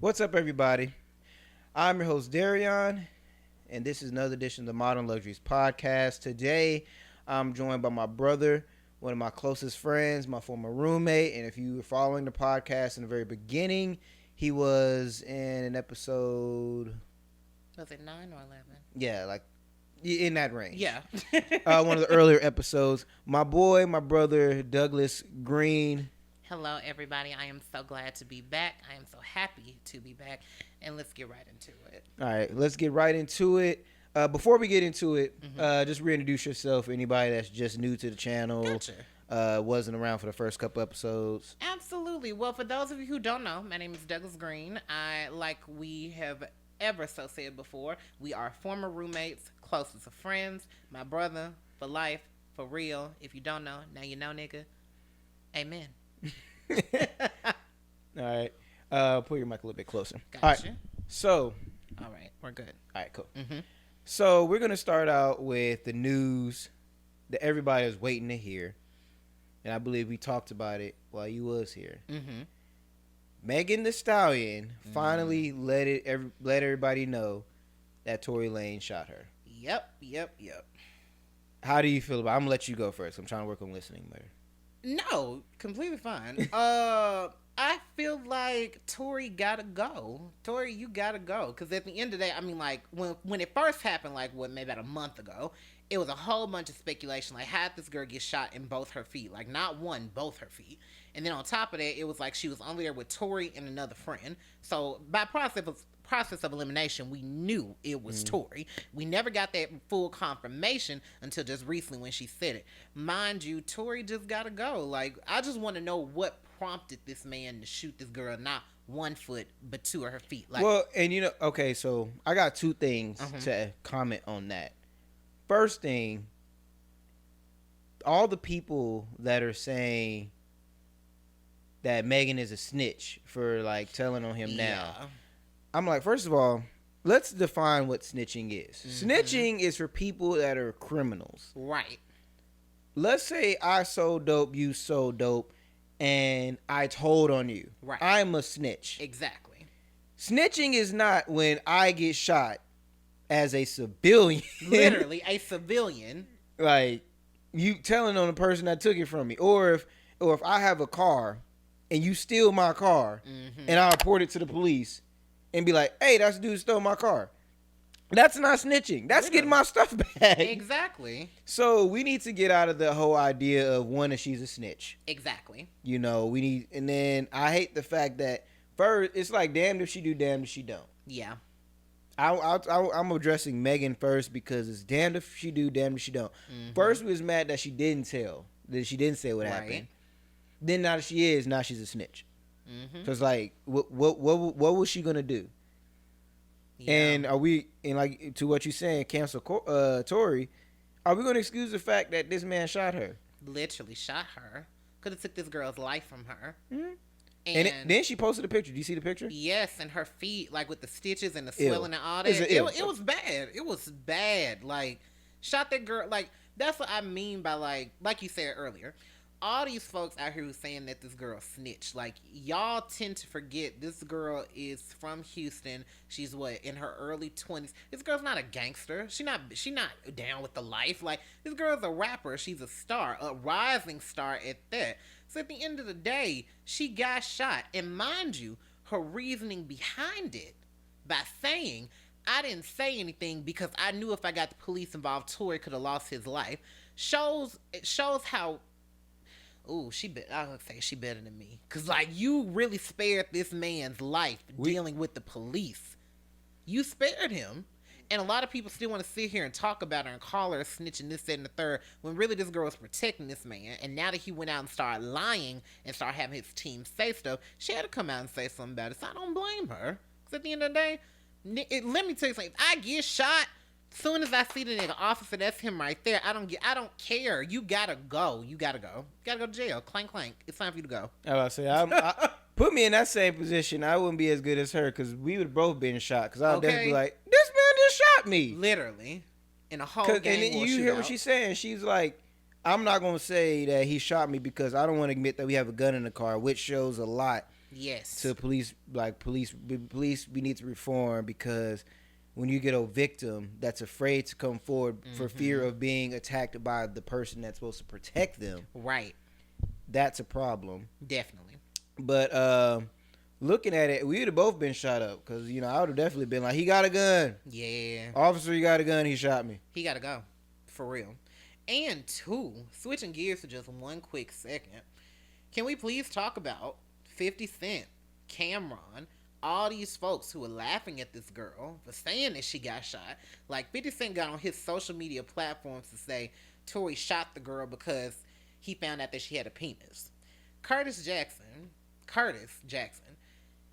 What's up, everybody? I'm your host, Darion, and this is another edition of the Modern Luxuries Podcast. Today, I'm joined by my brother, one of my closest friends, my former roommate, and if you were following the podcast in the very beginning, he was in an episode... Was it 9 or 11? Yeah, like, in that range. Yeah. One of the earlier episodes. My boy, my brother, Douglas Green. Hello, everybody. I am so glad to be back. I am so happy to be back. And let's get right into it. All right, let's get right into it. Before we get into it, just reintroduce yourself. Anybody that's just new to the channel, Gotcha. Wasn't around for the first couple episodes. Absolutely. Well, for those of you who don't know, my name is Douglas Green. Like we have ever so said before, we are former roommates, closest of friends, my brother, for life, for real. If you don't know, now you know, nigga. Amen. All right. Put your mic a little bit closer. Gotcha. All right. So. All right. We're good. All right, cool. Mm-hmm. So we're going to start out with the news that everybody is waiting to hear. And I believe we talked about it while you was here. Mm-hmm. Megan Thee Stallion finally let everybody know that Tory Lanez shot her. Yep. How do you feel about it? I'm going to let you go first. I'm trying to work on listening better. No, completely fine. I feel like Tory gotta go. Tory, you gotta go. Because at the end of the day, I mean, like, when it first happened, like, maybe about a month ago, it was a whole bunch of speculation. Like, how did this girl get shot in both her feet? Like, not one, both her feet. And then on top of that, it was like she was only there with Tory and another friend. So, by process of elimination, we knew it was Tory. We never got that full confirmation until just recently when she said it. Mind you, Tory just gotta go. Like, I just want to know what prompted this man to shoot this girl, not one foot, but two of her feet. Like, well, and you know, okay, so I got two things to comment on that. First thing, all the people that are saying that Megan is a snitch for, like, telling on him now. I'm like, first of all, let's define what snitching is. Snitching is for people that are criminals. Right. Let's say I sold dope, you sold dope, and I told on you. Right. I'm a snitch. Exactly. Snitching is not when I get shot as a civilian. Literally, a civilian. Like, you telling on the person that took it from me. Or if I have a car and you steal my car and I report it to the police and be like, hey, that's the dude who stole my car. That's not snitching. That's getting my stuff back. Exactly. So we need to get out of the whole idea of one, that she's a snitch. Exactly. You know, we need, and then I hate the fact that first, it's like damned if she do, damned if she don't. Yeah. I'm addressing Megan first because it's damned if she do, damned if she don't. First, we was mad that she didn't tell, that she didn't say what happened. Then now that she is, now she's a snitch. So it's like, what was she gonna do? Yeah. And are we, and like to what you're saying, cancel Tory? Are we gonna excuse the fact that this man shot her? Literally shot her. Could have took this girl's life from her. And then she posted a picture. Do you see the picture? Yes, and her feet, like with the stitches and the swelling and all that. It was bad. It was bad. Like, shot that girl. Like, that's what I mean by, like you said earlier. All these folks out here who's saying that this girl snitched, like, y'all tend to forget this girl is from Houston. She's in her early 20s. This girl's not a gangster. She not down with the life. Like, this girl's a rapper. She's a star, a rising star at that. So at the end of the day, she got shot. And mind you, her reasoning behind it by saying, I didn't say anything because I knew if I got the police involved, Tory could have lost his life, shows how... Ooh, I would say she better than me. Because, like, you really spared this man's life dealing with the police. You spared him. And a lot of people still want to sit here and talk about her and call her a snitch and this, that, and the third, when really this girl was protecting this man. And now that he went out and started lying and started having his team say stuff, she had to come out and say something about it. So I don't blame her. Because at the end of the day, let me tell you something. If I get shot, soon as I see the nigga officer, that's him right there. I don't care. You gotta go. You gotta go to jail. Clank, clank. It's time for you to go. I was about to say, put me in that same position. I wouldn't be as good as her because we would both been shot. Because I would definitely be like, this man just shot me. Literally. In a whole game. And then you hear what she's saying. She's like, I'm not going to say that he shot me because I don't want to admit that we have a gun in the car, which shows a lot Yes. To police, we need to reform because when you get a victim that's afraid to come forward for fear of being attacked by the person that's supposed to protect them. Right. That's a problem. Definitely. But looking at it, we would have both been shot up because, I would have definitely been like, he got a gun. Yeah. Officer, he got a gun. He shot me. He got to go. For real. And two, switching gears for just one quick second, can we please talk about 50 Cent, Cameron, all these folks who were laughing at this girl for saying that she got shot? Like, 50 Cent got on his social media platforms to say Tory shot the girl because he found out that she had a penis. Curtis Jackson,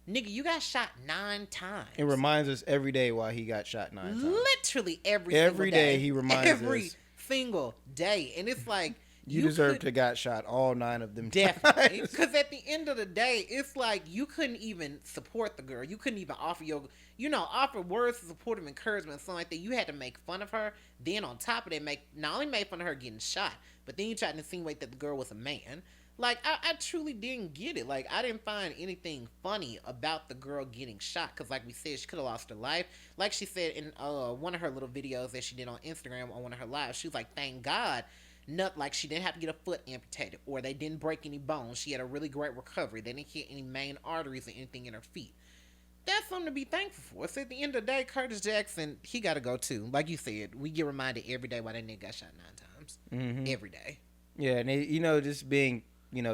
nigga, you got shot 9 times. It reminds us every day why he got shot 9 times. Literally every day he reminds us. Every single day. And it's like, you deserve to got shot all 9 of them definitely. Because at the end of the day, it's like you couldn't even support the girl. You couldn't even offer offer words of support and encouragement and something like that. You had to make fun of her. Then on top of that, not only made fun of her getting shot, but then you tried to insinuate that the girl was a man. Like, I truly didn't get it. Like, I didn't find anything funny about the girl getting shot. Because, like we said, she could have lost her life. Like she said in one of her little videos that she did on Instagram on one of her lives, she was like, thank God, like she didn't have to get a foot amputated. Or they didn't break any bones. She had a really great recovery. They didn't hit any main arteries or anything in her feet. That's something to be thankful for. So at the end of the day, Curtis Jackson, he got to go too. Like you said, we get reminded every day why that nigga got shot 9 times. Mm-hmm. Every day. Yeah, and just being...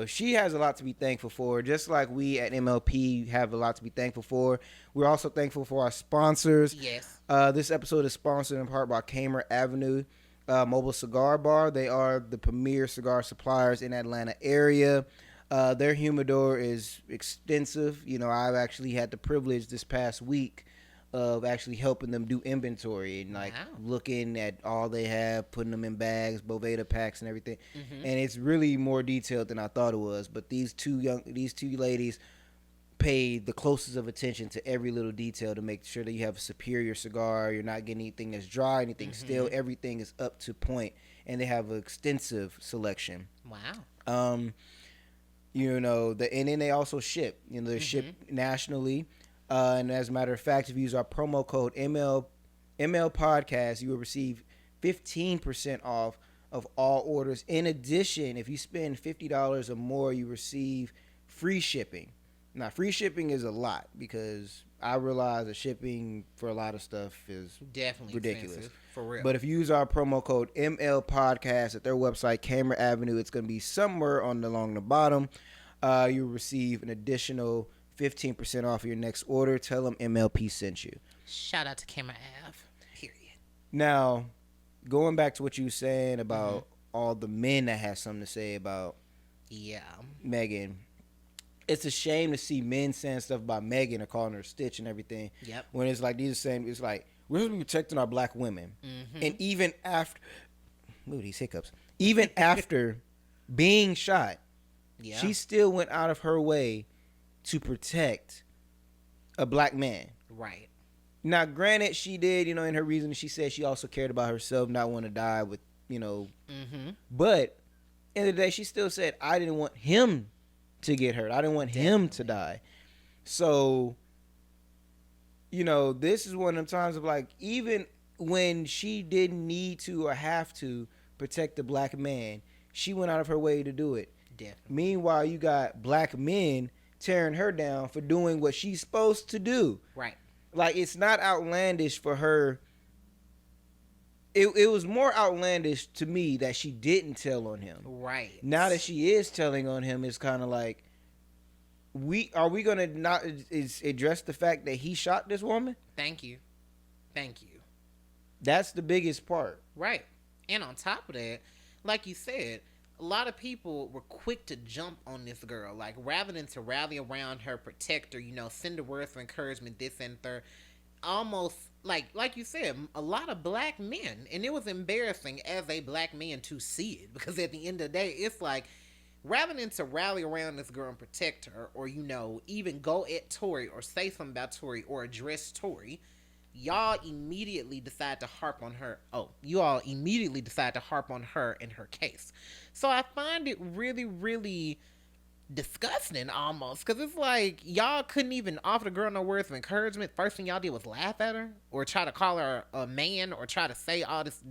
she has a lot to be thankful for. Just like we at MLP have a lot to be thankful for. We're also thankful for our sponsors. Yes. This episode is sponsored in part by Kamer Avenue Mobile Cigar Bar. They are the premier cigar suppliers in Atlanta area. Their humidor is extensive. I've actually had the privilege this past week of actually helping them do inventory and looking at all they have, putting them in bags, Boveda packs and everything. Mm-hmm. And it's really more detailed than I thought it was. But these two ladies paid the closest of attention to every little detail to make sure that you have a superior cigar. You're not getting anything that's dry, anything stale. Everything is up to point, and they have an extensive selection. Wow. And then they also ship. They ship nationally. And as a matter of fact, if you use our promo code ML Podcast, you will receive 15% off of all orders. In addition, if you spend $50 or more, you receive free shipping. Now, free shipping is a lot because I realize that shipping for a lot of stuff is definitely ridiculous. For real. But if you use our promo code ML Podcast at their website, Cameron Avenue, it's going to be somewhere along the bottom. You'll receive an additional 15% off your next order. Tell them MLP sent you. Shout out to Camera Ave. Period. Now, going back to what you were saying about all the men that have something to say about Megan, it's a shame to see men saying stuff about Megan or calling her a stitch and everything. Yep. When it's like, these are saying, it's like, we're supposed to be protecting our black women. Mm-hmm. And even after, these hiccups, even after being shot, she still went out of her way to protect a black man. Right. Now, granted, she did, in her reason, she said she also cared about herself, not want to die with, But, in the day, she still said, I didn't want him to get hurt. I didn't want him to die. So, this is one of them times of like, even when she didn't need to or have to protect the black man, she went out of her way to do it. Definitely. Meanwhile, you got black men tearing her down for doing what she's supposed to do. Right. Like, it's not outlandish for her. It was more outlandish to me that she didn't tell on him. Right. Now that she is telling on him, it's kind of like, are we going to not address the fact that he shot this woman? Thank you. That's the biggest part. Right. And on top of that, like you said, a lot of people were quick to jump on this girl. Like, rather than to rally around her, protect her, send her words of encouragement, this and third. Almost, like you said, a lot of black men. And it was embarrassing as a black man to see it. Because at the end of the day, it's like, rather than to rally around this girl and protect her, or, even go at Tory or say something about Tory or address Tory, y'all immediately decide to harp on her. You all immediately decide to harp on her and her case. So I find it really, really disgusting almost, because it's like y'all couldn't even offer the girl no words of encouragement. First thing y'all did was laugh at her or try to call her a man or try to say all this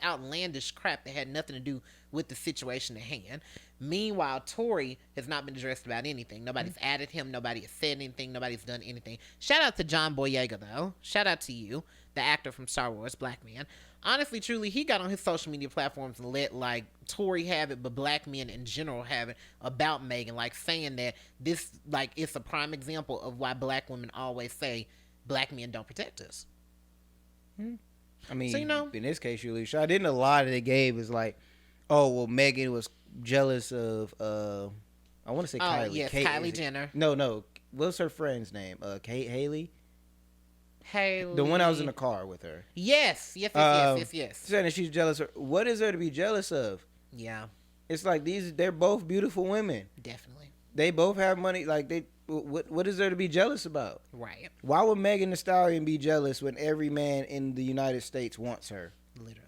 outlandish crap that had nothing to do with the situation at hand. Meanwhile, Tory has not been addressed about anything. Nobody's added him. Nobody has said anything. Nobody's done anything. Shout out to John Boyega, though. Shout out to you, the actor from Star Wars, black man. Honestly, truly, he got on his social media platforms and let, like, Tory have it, but black men in general have it about Megan, like, saying that this, like, it's a prime example of why black women always say black men don't protect us. I mean, so, in this case, I didn't a lot of the game is like, oh, well, Megan was jealous of, I want to say Kylie. Yes, Kylie Jenner. No. What's her friend's name? Haley? Haley. The one I was in the car with her. Yes. Saying that she's jealous. What is there to be jealous of? Yeah. It's like they're both beautiful women. Definitely. They both have money. Like what is there to be jealous about? Right. Why would Megan Thee Stallion be jealous when every man in the United States wants her? Literally.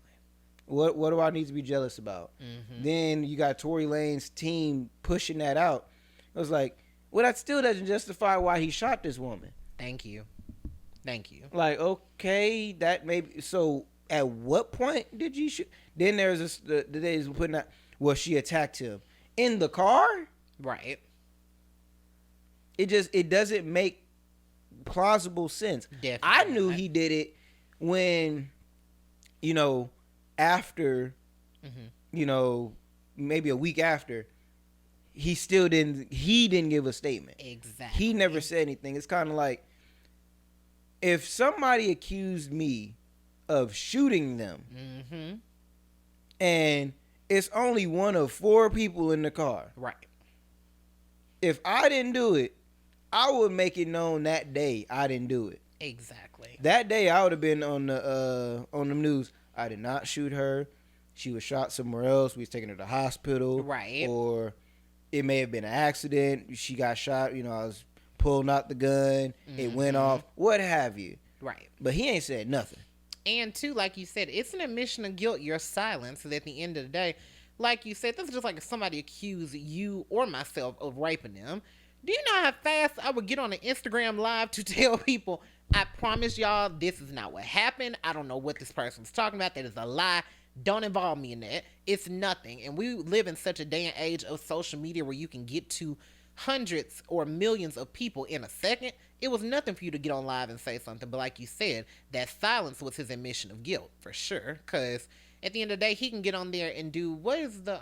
What do I need to be jealous about? Mm-hmm. Then you got Tory Lanez's team pushing that out. I was like, well, that still doesn't justify why he shot this woman. Thank you. Like, okay, that maybe. So, at what point did you shoot? Then there's the days putting out. Well, she attacked him in the car. Right. It doesn't make plausible sense. Definitely. I knew he did it when, after, maybe a week after, he didn't give a statement. Exactly. He never said anything. It's kind of like, if somebody accused me of shooting them, and it's only one of 4 people in the car, right? If I didn't do it, I would make it known that day I didn't do it. Exactly. That day I would have been on the news. I did not shoot her. She was shot somewhere else. We was taking her to the hospital. Right. Or it may have been an accident. She got shot. I was pulling out the gun. It went off. What have you. Right. But he ain't said nothing. And too, like you said, it's an admission of guilt, your silence. So that at the end of the day, like you said, this is just like if somebody accused you or myself of raping them. Do you know how fast I would get on an Instagram live to tell people, I promise y'all, this is not what happened. I don't know what this person's talking about. That is a lie. Don't involve me in that. It's nothing. And we live in such a day and age of social media where you can get to hundreds or millions of people in a second. It was nothing for you to get on live and say something. But like you said, that silence was his admission of guilt for sure. Because at the end of the day, he can get on there and do, what is the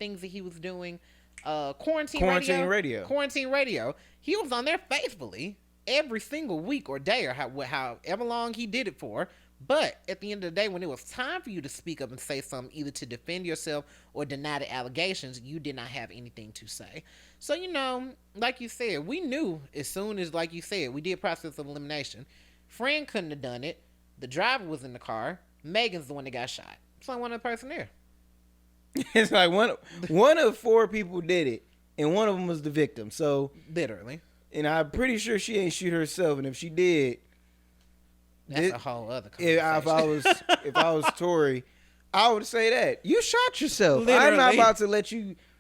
things that he was doing? Quarantine radio. He was on there faithfully every single week or day or however long he did it for. But at the end of the day, when it was time for you to speak up and say something, either to defend yourself or deny the allegations, you did not have anything to say. So, like you said, we knew as soon as, like you said, we did process of elimination. Friend couldn't have done it. The driver was in the car. Megan's the one that got shot. It's like one of the person there. It's like one of 4 people did it, and one of them was the victim. So literally, and I'm pretty sure she ain't shoot herself. And if she did, that's a whole other conversation. If I was Tory, I would say that you shot yourself. Literally. I'm not about to let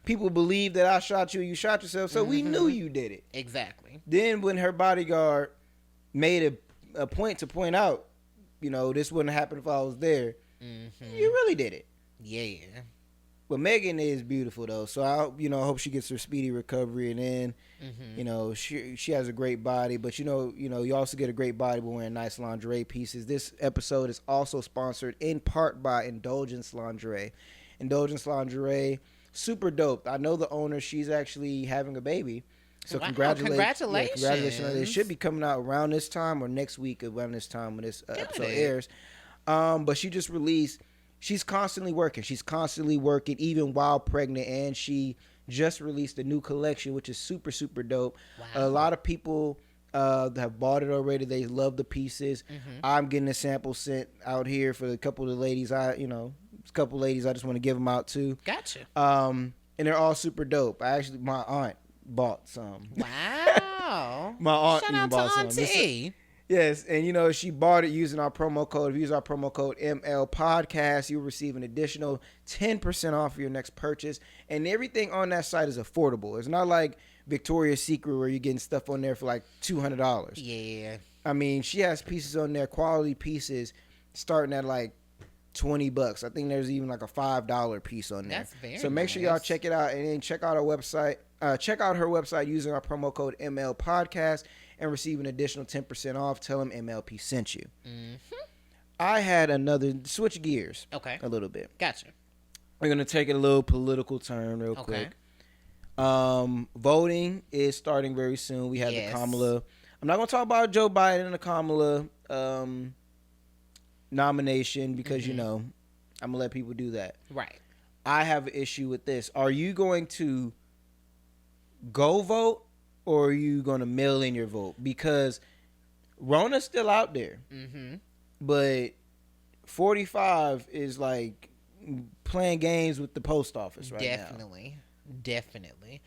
people believe that I shot you. You shot yourself. So we knew you did it. Exactly. Then when her bodyguard made a point to point out, this wouldn't happen if I was there. You really did it. Yeah. But Megan is beautiful though, so I hope she gets her speedy recovery, and then she has a great body. But you also get a great body by wearing nice lingerie pieces. This episode is also sponsored in part by Indulgence Lingerie. Indulgence Lingerie, super dope. I know the owner; she's actually having a baby. So congratulations! Yeah, congratulations! It should be coming out around this time or next week around this time when this episode airs. But she just released. She's constantly working. Even while pregnant, and she just released a new collection, which is super, super dope. Wow. A lot of people have bought it already. They love the pieces. I'm getting a sample sent out here for a couple of the ladies. I just want to give them out to. Gotcha. And they're all super dope. My aunt bought some. Wow. My aunt Shout out to bought Auntie. some. Yes, and she bought it using our promo code. If you use our promo code ML Podcast, you'll receive an additional 10% off your next purchase. And everything on that site is affordable. It's not like Victoria's Secret where you're getting stuff on there for like $200. Yeah. I mean, she has pieces on there, quality pieces, starting at like $20. I think there's even like a $5 piece on there. That's very So make sure y'all check it out, and then check out our website. Check out her website using our promo code ML Podcast and receive an additional 10% off. Tell them MLP sent you. Mm-hmm. I had another switch gears. Okay. A little bit. Gotcha. We're gonna take it a little political turn real quick. Voting is starting very soon. We have the Kamala. I'm not gonna talk about Joe Biden and the Kamala nomination because I'm gonna let people do that. Right. I have an issue with this. Are you going to go vote or are you going to mail in your vote? Because Rona's still out there. Mm-hmm. But 45 is like playing games with the post office right now. Definitely.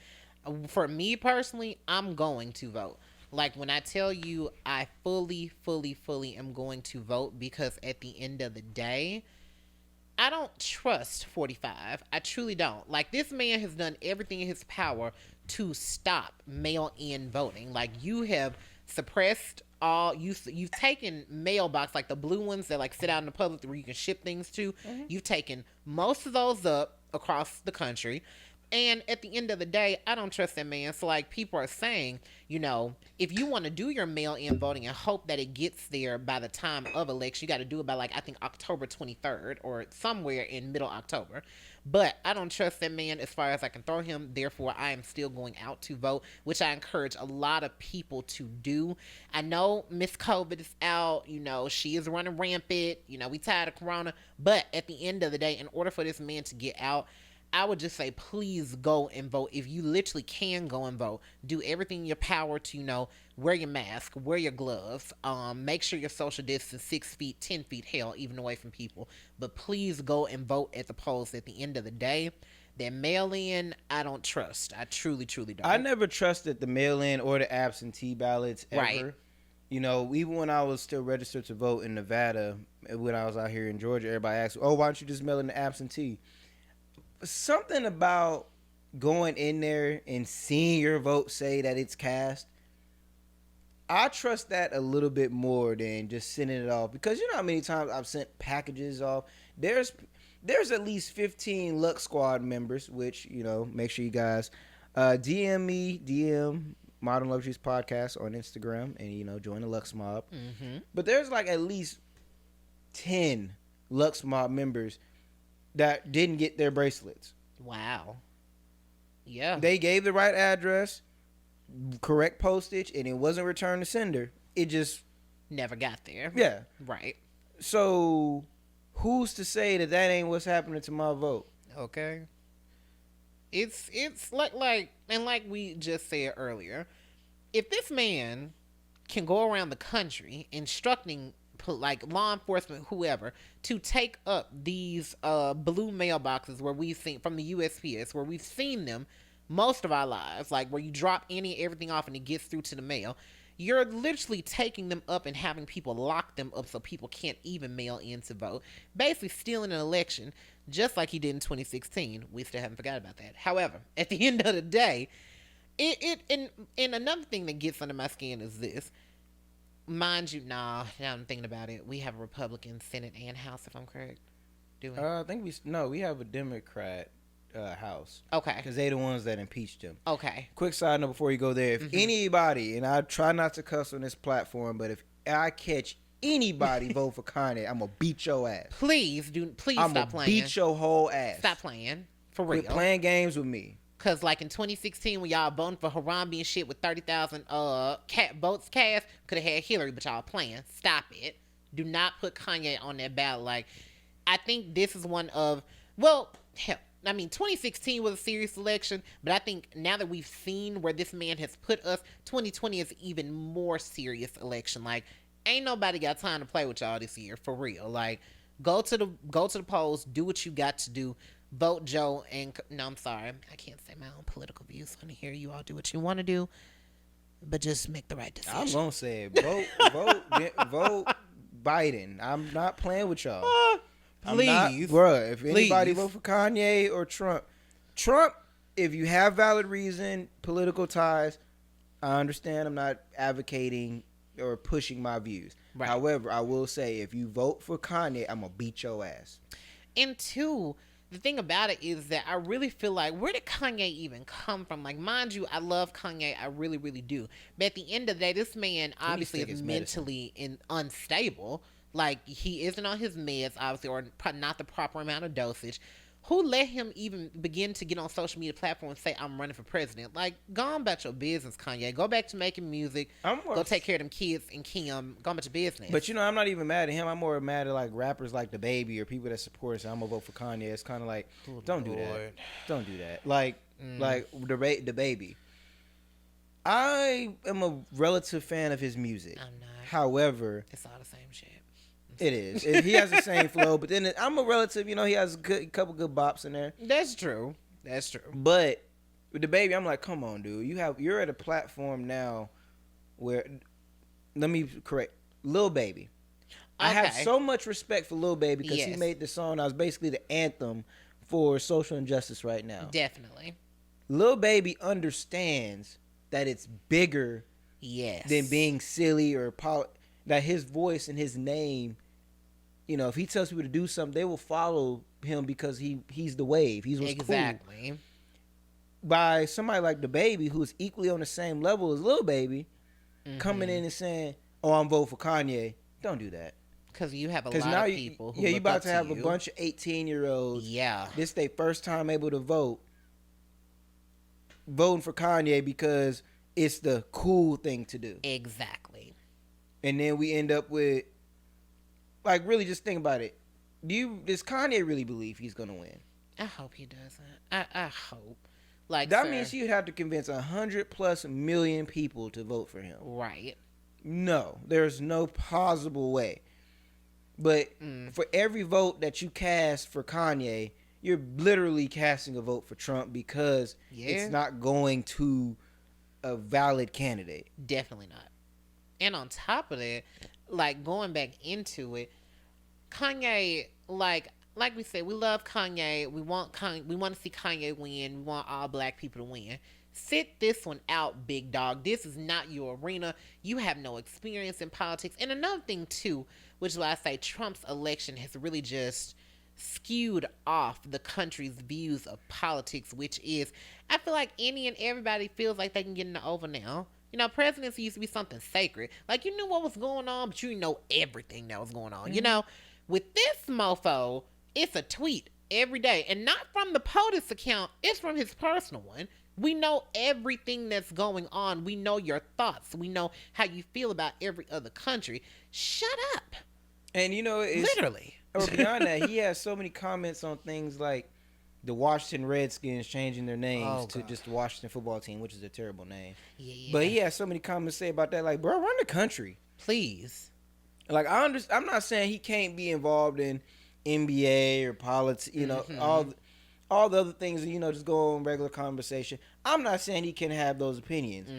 For me personally, I'm going to vote. Like when I tell you I fully am going to vote, because at the end of the day, I don't trust 45. I truly don't. Like, this man has done everything in his power to stop mail-in voting. Like, you have suppressed all, you've taken mailbox, like the blue ones that like sit out in the public where you can ship things to. Mm-hmm. You've taken most of those up across the country. And at the end of the day, I don't trust that man. So, like, people are saying, if you want to do your mail-in voting and hope that it gets there by the time of election, you got to do it by, like, I think October 23rd or somewhere in middle October. But I don't trust that man as far as I can throw him. Therefore, I am still going out to vote, which I encourage a lot of people to do. I know Miss COVID is out. She is running rampant. We tired of Corona. But at the end of the day, in order for this man to get out, I would just say, please go and vote. If you literally can go and vote, do everything in your power to, wear your mask, wear your gloves, make sure you're social distance 6 feet, 10 feet, hell, even away from people. But please go and vote at the polls. At the end of the day, that mail-in, I don't trust. I truly don't. I never trusted the mail-in or the absentee ballots ever. Right. Even when I was still registered to vote in Nevada, when I was out here in Georgia, everybody asked, why don't you just mail in the absentee? Something about going in there and seeing your vote say that it's cast, I trust that a little bit more than just sending it off. Because you know how many times I've sent packages off? There's at least 15 Luxe Squad members, which, make sure you guys DM Modern Luxuries Podcast on Instagram and, join the Luxe Mob. Mm-hmm. But there's like at least 10 Luxe Mob members that didn't get their bracelets. Wow. Yeah. They gave the right address, correct postage, and it wasn't returned to sender. It just never got there. Yeah. Right. So who's to say that ain't what's happening to my vote? Okay. It's like we just said earlier, if this man can go around the country instructing like law enforcement, whoever, to take up these blue mailboxes where we've seen from the USPS, where we've seen them most of our lives, like where you drop everything off and it gets through to the mail, you're literally taking them up and having people lock them up so people can't even mail in to vote, basically stealing an election, just like he did in 2016. We still haven't forgot about that. However, at the end of the day, and another thing that gets under my skin is this. Mind you, now I'm thinking about it. We have a Republican Senate and House, if I'm correct. Do we? I think we have a Democrat House. Okay. Because they the ones that impeached him. Okay. Quick side note before you go there. If anybody, and I try not to cuss on this platform, but if I catch anybody vote for Kanye, I'm going to beat your ass. Please stop playing. Beat your whole ass. Stop playing. For real. Quit playing games with me. Because, like, in 2016, when y'all voting for Harambe and shit with 30,000 votes cast, could have had Hillary, but y'all playing. Stop it. Do not put Kanye on that ballot. Like, I think this is one of, well, hell, I mean, 2016 was a serious election, but I think now that we've seen where this man has put us, 2020 is an even more serious election. Like, ain't nobody got time to play with y'all this year, for real. Like, go to the polls, do what you got to do. Vote Joe and... No, I'm sorry. I can't say my own political views on here. You all do what you want to do. but just make the right decision. I'm gonna say it. Vote Biden. I'm not playing with y'all. Please, bruh. If anybody vote for Kanye or Trump, if you have valid reason, political ties, I understand. I'm not advocating or pushing my views. Right. However, I will say if you vote for Kanye, I'm gonna beat your ass. And two, the thing about it is that I really feel like, where did Kanye even come from? Like, mind you, I love Kanye. I really, really do. But at the end of the day, this man obviously is mentally unstable. Like, he isn't on his meds, obviously, or not the proper amount of dosage. Who let him even begin to get on social media platforms and say, I'm running for president? Like, go on about your business, Kanye. Go back to making music. Go take care of them kids and Kim. Go on about your business. But, I'm not even mad at him. I'm more mad at, like, rappers like DaBaby or people that support us. I'm going to vote for Kanye. It's kind of like, don't do that. Don't do that. Like DaBaby. I am a relative fan of his music. I'm not. However, it's all the same shit. It is. He has the same flow, but then I'm a relative. He has a couple good bops in there. That's true. But with DaBaby, I'm like, come on, dude. You're at a platform now where, let me correct, Lil Baby. Okay. I have so much respect for Lil Baby because he made the song that was basically the anthem for social injustice right now. Definitely. Lil Baby understands that it's bigger than being silly or that his voice and his name, if he tells people to do something, they will follow him because he's the wave. He's what's exactly cool. By somebody like DaBaby, who's equally on the same level as Lil Baby, coming in and saying, "Oh, I'm voting for Kanye." Don't do that. Because you have a lot of people who you about to have a bunch of 18-year-olds. Yeah. This their first time able to voting for Kanye because it's the cool thing to do. Exactly. And then we end up with, like, really just think about it. Does Kanye really believe he's going to win? I hope he doesn't. I hope. Like, that means you'd have to convince 100+ million people to vote for him. Right. No, there's no possible way. But for every vote that you cast for Kanye, you're literally casting a vote for Trump because it's not going to a valid candidate. Definitely not. And on top of that, like, going back into it, Kanye, like we said, we love Kanye. We want to see Kanye win. We want all black people to win. Sit this one out, big dog. This is not your arena. You have no experience in politics. And another thing, too, which is why I say Trump's election has really just skewed off the country's views of politics, which is, I feel like any and everybody feels like they can get in the Oval now. Presidency used to be something sacred. Like, you knew what was going on, but you didn't know everything that was going on. With this mofo, it's a tweet every day. And not from the POTUS account, it's from his personal one. We know everything that's going on. We know your thoughts. We know how you feel about every other country. Shut up. And, it's... Literally. Or beyond that, he has so many comments on things like the Washington Redskins changing their names to just the Washington football team, which is a terrible name. Yeah. But he has so many comments to say about that. Like, bro, run the country. Please. Like, I'm not saying he can't be involved in NBA or politics, all the other things, just go on regular conversation. I'm not saying he can have those opinions.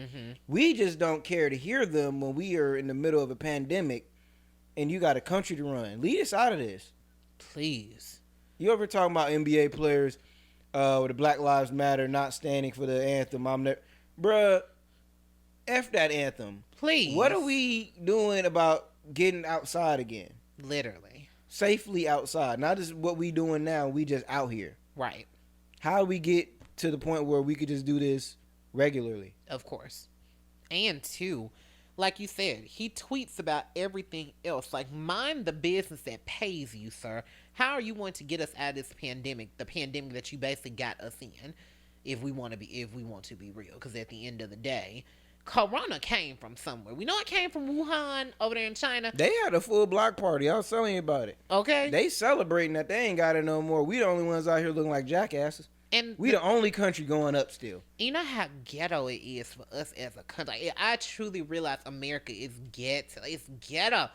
We just don't care to hear them when we are in the middle of a pandemic and you got a country to run. Lead us out of this. Please. You ever talking about NBA players with the Black Lives Matter not standing for the anthem? Bruh, F that anthem. Please. What are we doing about getting outside again? Literally. Safely outside. Not just what we doing now. We just out here. Right. How do we get to the point where we could just do this regularly? Of course. And two, like you said, he tweets about everything else. Like, mind the business that pays you, sir. How are you going to get us out of this pandemic? The pandemic that you basically got us in, if we want to be real. Because at the end of the day, Corona came from somewhere. We know it came from Wuhan over there in China. They had a full block party. I was telling you about it. Okay. They celebrating that they ain't got it no more. We the only ones out here looking like jackasses. And we the only country going up still. You know how ghetto it is for us as a country. I truly realize America is ghetto. It's ghetto.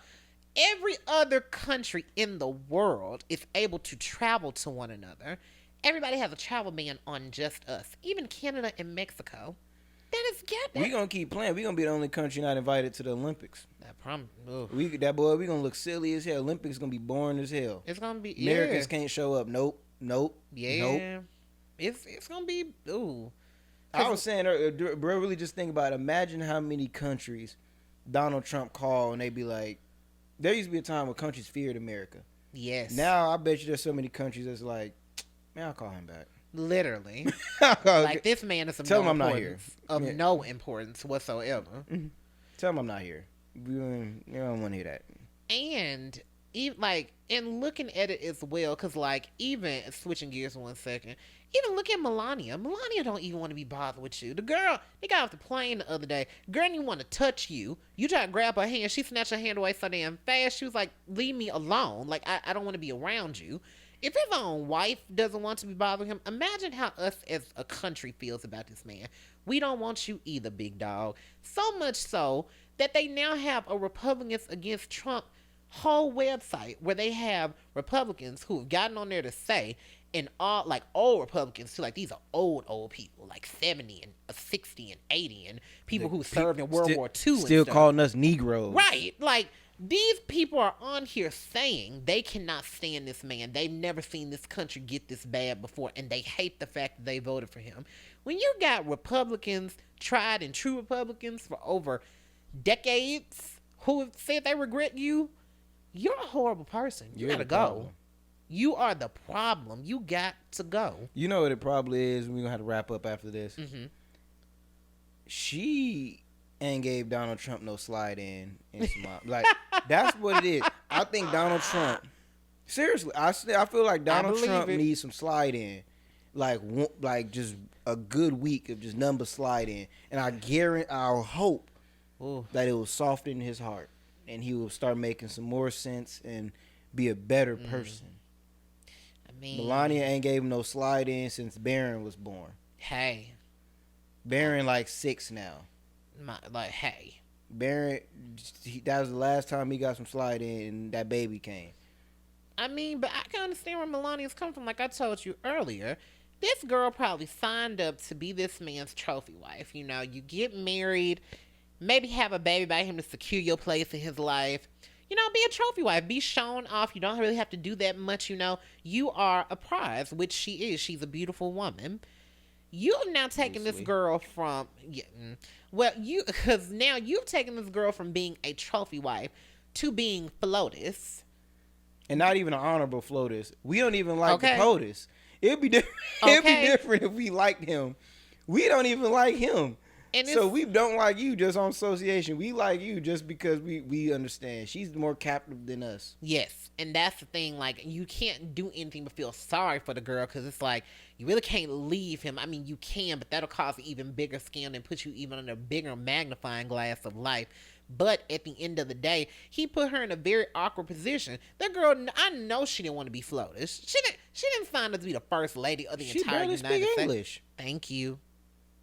Every other country in the world is able to travel to one another. Everybody has a travel ban on just us. Even Canada and Mexico. That is ghetto. We gonna keep playing. We gonna be the only country not invited to the Olympics. We gonna look silly as hell. Olympics gonna be boring as hell. It's gonna be Americans can't show up. Nope. Yeah. Nope. It's gonna be ooh. I was saying, bro, really just think about it. Imagine how many countries Donald Trump called and they be like, there used to be a time where countries feared America. Yes. Now I bet you there's so many countries that's like, man, I'll call him back. Literally. Like, this man is Tell him I'm not here. No importance whatsoever. Mm-hmm. Tell him I'm not here. You don't want to hear that. And like, and looking at it as well, because like, even switching gears 1 second, even look at Melania. Melania don't even want to be bothered with you. The girl, they got off the plane the other day. Girl didn't want to touch you. You try to grab her hand. She snatched her hand away so damn fast. She was like, leave me alone. Like, I don't want to be around you. If his own wife doesn't want to be bothering him, imagine how us as a country feels about this man. We don't want you either, big dog. So much so that they now have a Republicans Against Trump whole website where they have Republicans who have gotten on there to say, and all like old Republicans too, like these are old people, like 70 and 60 and 80, and people who served in World War II. Still calling us Negroes. Right. Like, these people are on here saying they cannot stand this man. They've never seen this country get this bad before, and they hate the fact that they voted for him. When you got Republicans, tried and true Republicans for over decades, who have said they regret you, you're a horrible person. You gotta go. You are the problem. You got to go. You know what it probably is? We're going to have to wrap up after this. Mm-hmm. She ain't gave Donald Trump no slide in some mob. Like, that's what it is. I think Donald Trump, seriously, I feel like Donald Trump needs some slide in. Like just a good week of just number slide in. And I hope that it will soften his heart and he will start making some more sense and be a better person. Melania ain't gave him no slide in since Barron was born. Hey. Barron like 6 now. Hey. Barron, that was the last time he got some slide in and that baby came. I mean, but I can understand where Melania's come from. Like I told you earlier, this girl probably signed up to be this man's trophy wife. You know, you get married, maybe have a baby by him to secure your place in his life. You know, be a trophy wife. Be shown off. You don't really have to do that much, you know. You are a prize, which she is. She's a beautiful woman. You've now taken this girl from... because now you've taken this girl from being a trophy wife to being FLOTUS. And not even an honorable FLOTUS. We don't even like the POTUS. It'd be different. It'd be different if we liked him. We don't even like him. And so we don't like you just on association. We like you just because we understand. She's more captive than us. Yes. And that's the thing. Like, you can't do anything but feel sorry for the girl because it's like, you really can't leave him. I mean, you can, but that'll cause an even bigger scandal and put you even under a bigger magnifying glass of life. But at the end of the day, he put her in a very awkward position. That girl, I know she didn't want to be FLOTUS. She didn't sign up to be the first lady of the entire United States. She barely speak English. Thank you.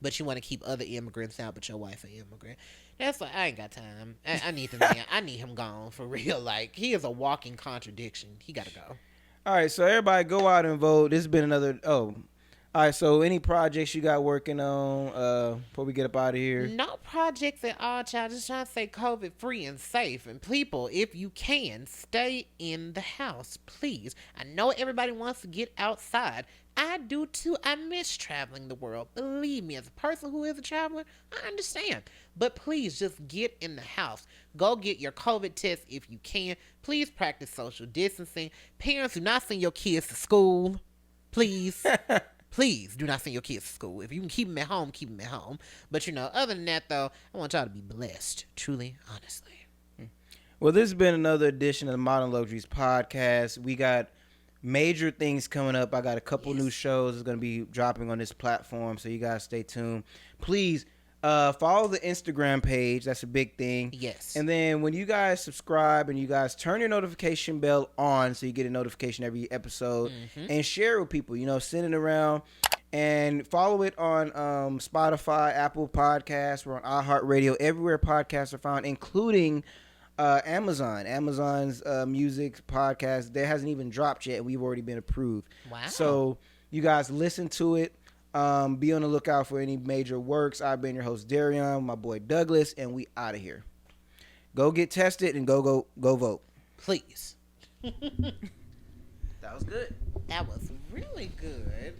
But you want to keep other immigrants out, but your wife an immigrant. That's like, I ain't got time. I need the man. I need him gone for real. Like, he is a walking contradiction. He got to go. All right, so everybody go out and vote. This has been another... all right, so any projects you got working on before we get up out of here? No projects at all, child. Just trying to stay COVID-free and safe. And people, if you can, stay in the house, please. I know everybody wants to get outside. I do too. I miss traveling the world. Believe me, as a person who is a traveler, I understand. But please just get in the house. Go get your COVID test if you can. Please practice social distancing. Parents, do not send your kids to school. Please. Please do not send your kids to school. If you can keep them at home, keep them at home. But, you know, other than that, though, I want y'all to be blessed. Truly, honestly. Well, this has been another edition of the Modern Luxuries podcast. We got major things coming up. I got a couple new shows that's going to be dropping on this platform, so you guys stay tuned. Please follow the Instagram page. That's a big thing. Yes. And then when you guys subscribe and you guys turn your notification bell on so you get a notification every episode, and share it with people, you know, send it around. And follow it on Spotify, Apple Podcasts. We're on iHeartRadio, everywhere podcasts are found, including Amazon. Amazon's music podcast, that hasn't even dropped yet, and we've already been approved. Wow. So you guys listen to it. Be on the lookout for any major works. I've been your host, Darion, my boy Douglas, and we out of here. Go get tested and go vote. Please. That was good. That was really good.